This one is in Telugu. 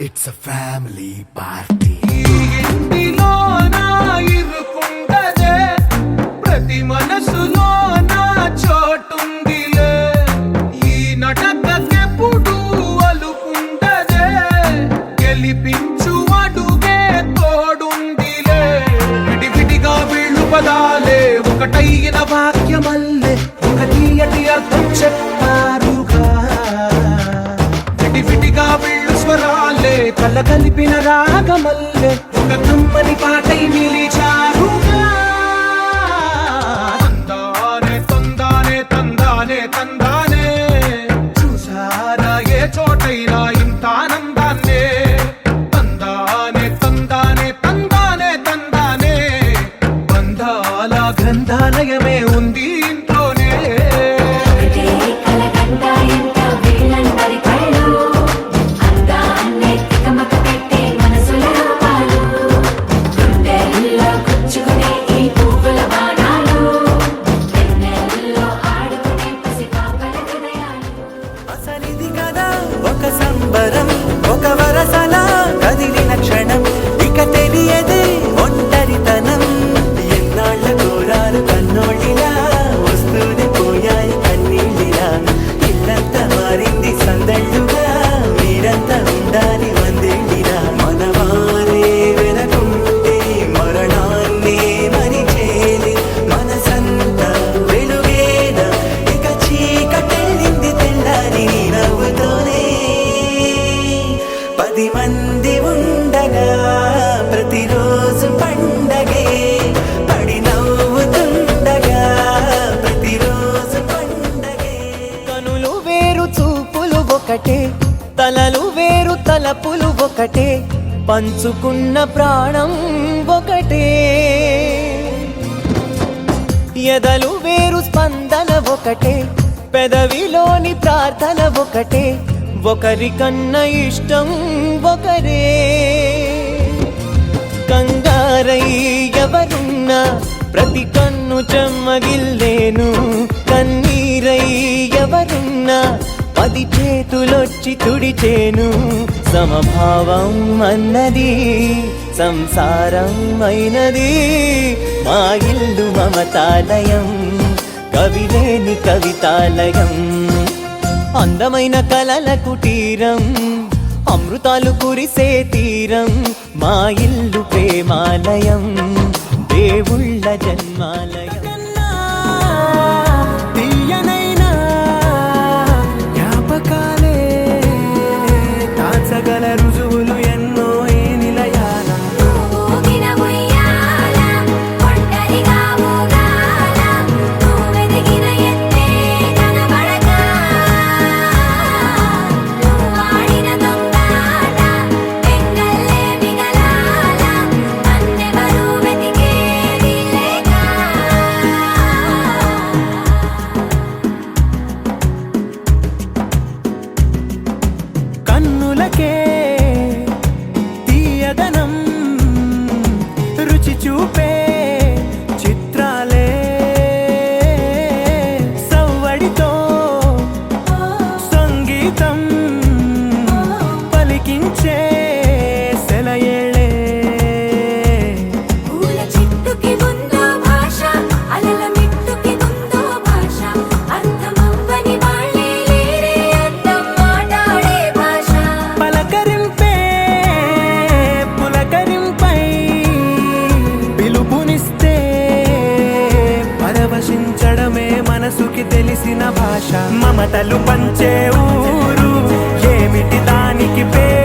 It's a family party. ఇంటిలో నా ఇరుకుండదే ప్రతి మనసులో నా చోటుందిలే ఈ నటకెప్పుడు అలుకుండదే గెలిపించు అడుగే తోడుందిలే విడివిడిగా వీళ్ళు పదాలే ఒకటైన వాక్యమల్లే ఒక తీయటి అర్థం చెప్పారుగా విడివిడిగా వీళ్ళు స్వరాలే కల కలిపిన రాగమల్లే ఒక కమ్మని పాటై నిలిచారుగా తందానే తందానే తందానే తందానే చూసారా ఏ చోటైనా ఇంత ఆనందాన్నే తందానే తందానే తందానే తందానే బంధాల గ్రంథాలయమే ఉంది ఇంట్లోనే ఒక సంబరం ఒక వరసలా కదిలిన క్షణం ఇక తెలియదే ఒంటరితనం ఎన్నాళ్ళ దూరాలు కన్నోళ్ళిలా వస్తూనే పోయాయి కన్నీళ్ళిలా ఇల్లంతా మారింది సందళ్ళుగా మీరంతా ఉండాలి వందేళ్ళిలా మనవారే వెనకుంటే మరణాన్నే మరిచేది మనసంతా వెలుగేన ఇక చీకటెళ్ళింది తెల్లారి నీ నవ్వుతోనే 10 మంది ఉండగా ప్రతిరోజు పండగే పడి నవ్వుతుండగా ప్రతిరోజు పండగే కనులు వేరు చూపులు ఒకటే తలలు వేరు తలపులు ఒకటే పంచుకున్న ప్రాణం ఒకటే ఎదలు వేరు స్పందన ఒకటే పెదవిలోని ప్రార్థన ఒకటే ఒకరికన్నా ఇష్టం ఒకరే కంగారై ఎవరున్నా ప్రతి కన్ను చెమ్మగిల్లేను కన్నీరై ఎవరున్నా 10 చేతులొచ్చి తుడిచేను సమభావం అన్నది సంసారం అయినది మా ఇల్లు మమతాలయం కవిలేని కవితాలయం అందమైన కలల కుటీరం అమృతాలు కురిసే తీరం మా ఇల్లు ప్రేమాలయం దేవుళ్ళ జన్మాలయం తీయనైనా జ్ఞాపకాలే దాచగల రుజువులు ఎన్నో ఈ నిలయాన కన్నులకే తీయదనం రుచి చూపే చిత్రాలే సవ్వడితో సంగీతం పలికించే సెలయేళే పూల చిట్టుకి ఉందో భాష అలల మిట్టుకి ఉందో భాష అర్థమవ్వని వాళ్ళే లేరే అర్థం మాట్లాడే భాష పలకరింపే పులకరింపై పిలుపునిస్తే పరవశించడమే మనసుకి తెలిసిన భాష మమతలు పంచే ఊరు ఏమిటి దానికి పేరు